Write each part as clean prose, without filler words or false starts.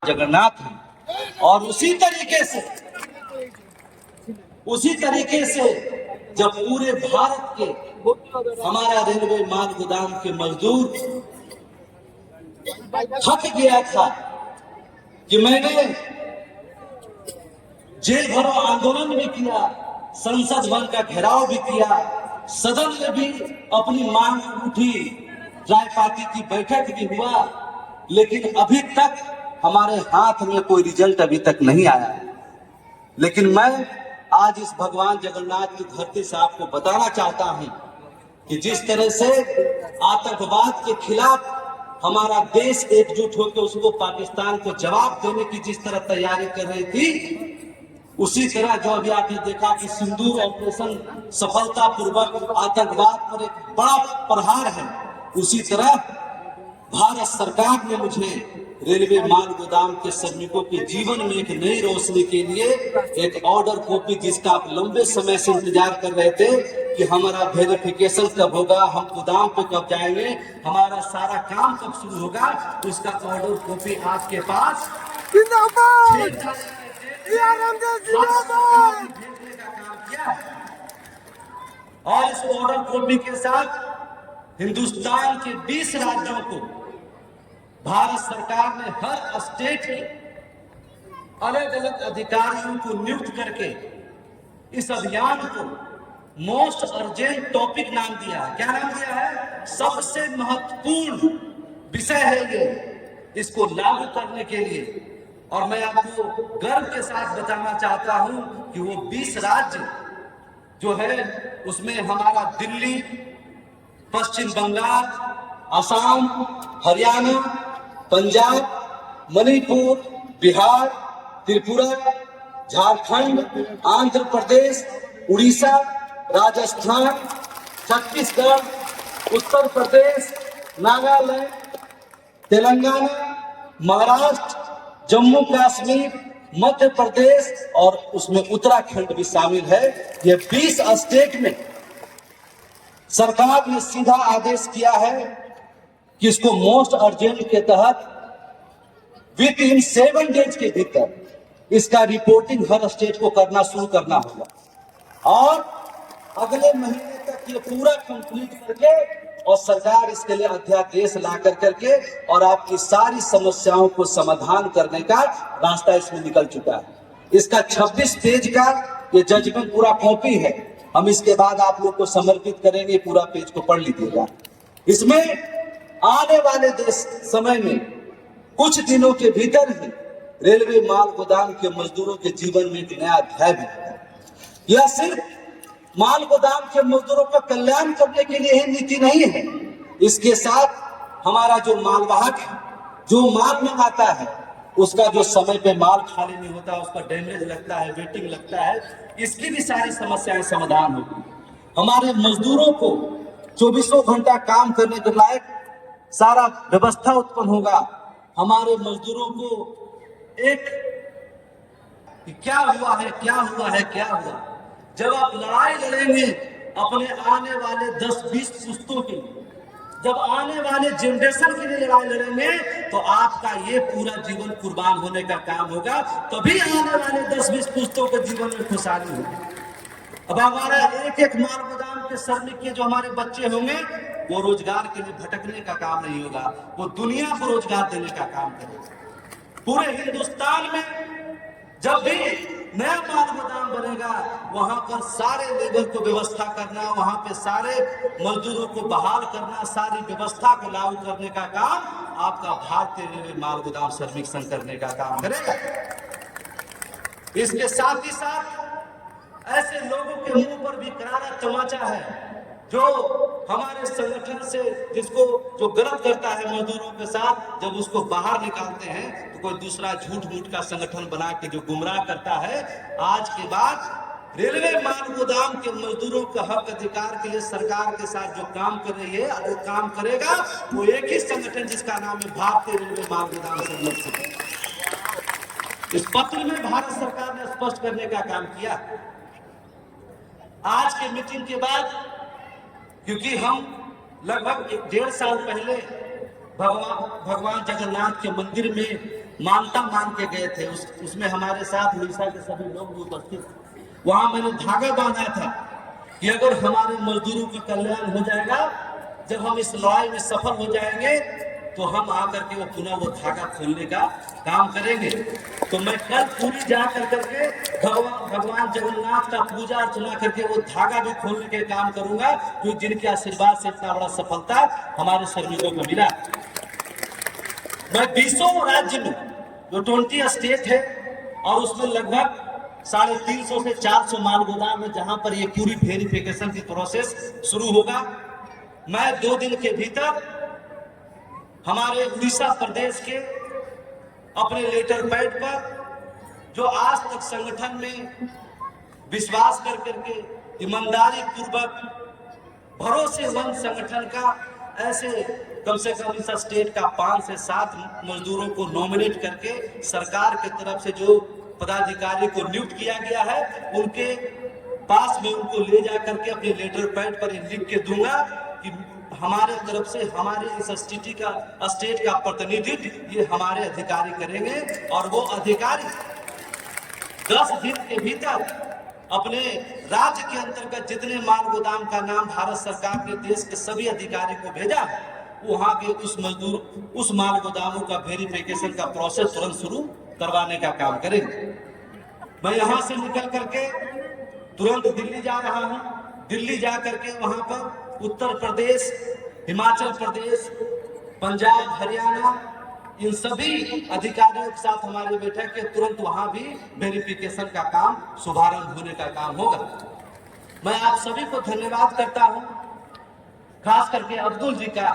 जगन्नाथ हैं। और उसी तरीके से जब पूरे भारत के हमारा रेलवे माल गोदाम के मजदूर थक गया था कि मैंने जेल भरो आंदोलन भी किया, संसद भवन का घेराव भी किया, सदन में भी अपनी मांग उठी, ट्राई पार्टी की बैठक भी हुआ, लेकिन अभी तक हमारे हाथ में कोई रिजल्ट अभी तक नहीं आया। लेकिन मैं आज इस भगवान जगन्नाथ की धरती से आपको बताना चाहता हूं कि जिस तरह से आतंकवाद के खिलाफ हमारा देश एकजुट होकर उसको पाकिस्तान को जवाब देने की जिस तरह तैयारी कर रही थी, उसी तरह जो अभी आपने देखा कि सिंदूर ऑपरेशन सफलतापूर्वक आतंकवाद पर एक बड़ा प्रहार है, उसी तरह भारत सरकार ने मुझे रेलवे माल गोदाम के श्रमिकों के जीवन में एक नई रोशनी के लिए एक ऑर्डर कॉपी, जिसका आप लंबे समय से इंतजार कर रहे थे कि हमारा वेरिफिकेशन कब होगा, हम गोदाम पे कब जाएंगे, हमारा सारा काम कब शुरू होगा, उसका ऑर्डर कॉपी आपके पास भेजने का काम किया है। और इस ऑर्डर कॉपी के साथ हिंदुस्तान के 20 राज्यों को भारत सरकार ने हर स्टेट के अलग अलग अधिकारियों को नियुक्त करके इस अभियान को मोस्ट अर्जेंट टॉपिक नाम दिया है। क्या नाम दिया है? सबसे महत्वपूर्ण विषय है ये, इसको लागू करने के लिए। और मैं आपको गर्व के साथ बताना चाहता हूं कि वो 20 राज्य जो है उसमें हमारा दिल्ली, पश्चिम बंगाल, असम, हरियाणा, पंजाब, मणिपुर, बिहार, त्रिपुरा, झारखंड, आंध्र प्रदेश, उड़ीसा, राजस्थान, छत्तीसगढ़, उत्तर प्रदेश, नागालैंड, तेलंगाना, महाराष्ट्र, जम्मू कश्मीर, मध्य प्रदेश और उसमें उत्तराखंड भी शामिल है। ये 20 स्टेट में सरकार ने सीधा आदेश किया है कि इसको मोस्ट अर्जेंट के तहत विद इन 7 डेज के भीतर इसका रिपोर्टिंग हर स्टेट को करना शुरू करना होगा और अगले महीने तक ये पूरा कंप्लीट करके और सरकार इसके लिए अध्यादेश ला करके और आपकी सारी समस्याओं को समाधान करने का रास्ता इसमें निकल चुका है। इसका 26 पेज का ये जजमेंट पूरा कॉपी है, हम इसके बाद आप लोग को समर्पित करेंगे, पूरा पेज को पढ़ लीजिएगा। इसमें आने वाले समय में कुछ दिनों के भीतर ही रेलवे माल गोदाम के मजदूरों के जीवन में एक नया अध्याय भी है। यह सिर्फ माल गोदाम के मजदूरों का कल्याण करने के लिए ही नीति नहीं है, इसके साथ हमारा जो मालवाहक है, जो माल मंगाता है, उसका जो समय पे माल खाली नहीं होता, उसका डैमेज लगता है, वेटिंग लगता है, इसकी भी सारी समस्याएं समाधान होगी। हमारे मजदूरों को 24 घंटा काम करने के लायक सारा व्यवस्था उत्पन्न होगा। हमारे मजदूरों को एक क्या हुआ है, जब आप लड़ाई लड़ेंगे अपने आने वाले 10-20 पुश्तों के लिए, जब आने वाले जनरेशन के लिए लड़ाई लड़ेंगे तो आपका ये पूरा जीवन कुर्बान होने का काम होगा, तभी आने वाले 10-20 पुश्तों के जीवन में खुशहाली होगी। अब हमारा एक माल गोदाम के श्रमिक के जो हमारे बच्चे होंगे वो रोजगार के लिए भटकने का काम नहीं होगा, वो दुनिया को रोजगार देने का काम करेगा। पूरे हिंदुस्तान में जब भी नया माल गोदाम बनेगा वहां पर सारे लेबर को व्यवस्था करना, वहां पे सारे मजदूरों को बहाल करना, सारी व्यवस्था को लागू करने का काम आपका भारतीय रेलवे माल गोदाम श्रमिक संघ करने का काम करेगा। इसके साथ ही साथ ऐसे लोगों के मुंह पर भी करारा तमाचा है जो हमारे संगठन से जिसको जो गलत करता है मजदूरों के साथ, जब उसको बाहर निकालते हैं तो कोई दूसरा झूठ मूठ का संगठन बना के जो गुमराह करता है। आज के बाद रेलवे माल गोदाम के मजदूरों के हक अधिकार के लिए सरकार के साथ जो काम कर रही है, वो काम करेगा वो एक ही संगठन जिसका नाम है भारतीय रेलवे माल गोदाम श्रमिक संघ। इस पत्र में भारत सरकार ने स्पष्ट करने का काम किया। आज के मीटिंग के बाद, क्योंकि हम लगभग 1.5 साल पहले भगवान जगन्नाथ के मंदिर में मानता मान के गए थे। उसमें हमारे साथ उड़ीसा के सभी लोग भी उपस्थित थे। वहां मैंने धागा बांधा था कि अगर हमारे मजदूरों का कल्याण हो जाएगा, जब हम इस लड़ाई में सफल हो जाएंगे, तो हम आकर के वो पुनः वो धागा खोलने का काम करेंगे। तो मैं कल पूरी जा करके भगवान जगन्नाथ का पूजा अर्चना करके वो धागा भी खोलने के काम करूंगा, जो जिनके आशीर्वाद से इतना बड़ा सफलता हमारे श्रमिकों को मिला। मैं 20 राज्य में जो 20 स्टेट है और उसमें लगभग 350 से 400 माल गोदाम है, जहां पर ये पूरी वेरिफिकेशन की प्रोसेस शुरू होगा। मैं 2 दिन के भीतर हमारे उड़ीसा प्रदेश के अपने लेटर पैड पर, जो आज तक संगठन में विश्वास कर करके ईमानदारी पूर्वक भरोसेमंद संगठन का ऐसे कम से कम इस स्टेट का 5 से 7 मजदूरों को नॉमिनेट करके सरकार की तरफ से जो पदाधिकारी को नियुक्त किया गया है, उनके पास में उनको ले जा करके अपने लेटर पैड पर लिख के दूंगा कि हमारे तरफ से हमारे इस स्टेट का प्रतिनिधित्व ये हमारे अधिकारी करेंगे। और वो अधिकारी 10 दिन के भीतर अपने राज्य के अंतर्गत जितने माल गोदाम का नाम भारत सरकार ने देश के सभी अधिकारी को भेजा, वहां के उस माल गोदामों का वेरिफिकेशन का प्रोसेस तुरंत शुरू करवाने का काम करेंगे। मैं यहां से निकल करके तुरंत दिल्ली जा रहा हूं। दिल्ली जा करके वहां पर उत्तर प्रदेश, हिमाचल प्रदेश, पंजाब, हरियाणा, इन सभी अधिकारियों के साथ हमारी बैठक के तुरंत वहां भी वेरिफिकेशन का काम शुभारंभ होने का काम होगा। मैं आप सभी को धन्यवाद करता हूं, खास करके अब्दुल जी का,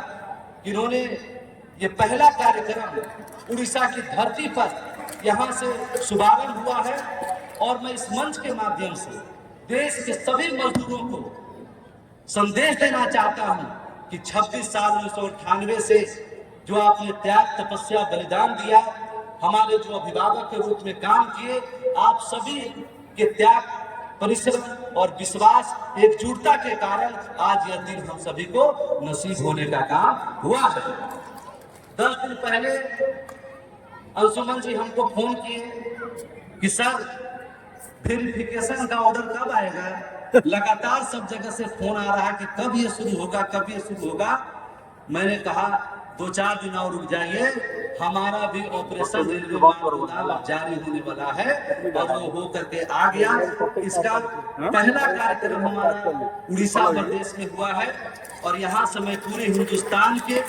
जिन्होंने ये पहला कार्यक्रम उड़ीसा की धरती पर यहां से शुभारंभ हुआ है। और मैं इस मंच के माध्यम से देश के सभी मजदूरों को संदेश देना चाहता हूं कि 26 साल 1998 से जो आपने त्याग, तपस्या, बलिदान दिया, हमारे जो अभिभावक के रूप में काम किए, आप सभी के त्याग, परिश्रम और विश्वास, एकजुटता के कारण आज यह दिन हम सभी को नसीब होने का काम हुआ है। 10 दिन पहले अंशुमन जी हमको फोन किए कि सर वेरिफिकेशन का ऑर्डर कब आएगा। लगातार सब जगह से फोन आ रहा है कि कब ये शुरू होगा, कब ये शुरू होगा। मैंने कहा 2-4 दिन और रुक जाइए, हमारा भी ऑपरेशन रेलवे गोदाम जारी होने वाला है और वो हो करके आ गया। इसका पहला कार्यक्रम हमारा उड़ीसा प्रदेश में हुआ है और यहाँ से मैं पूरे हिंदुस्तान के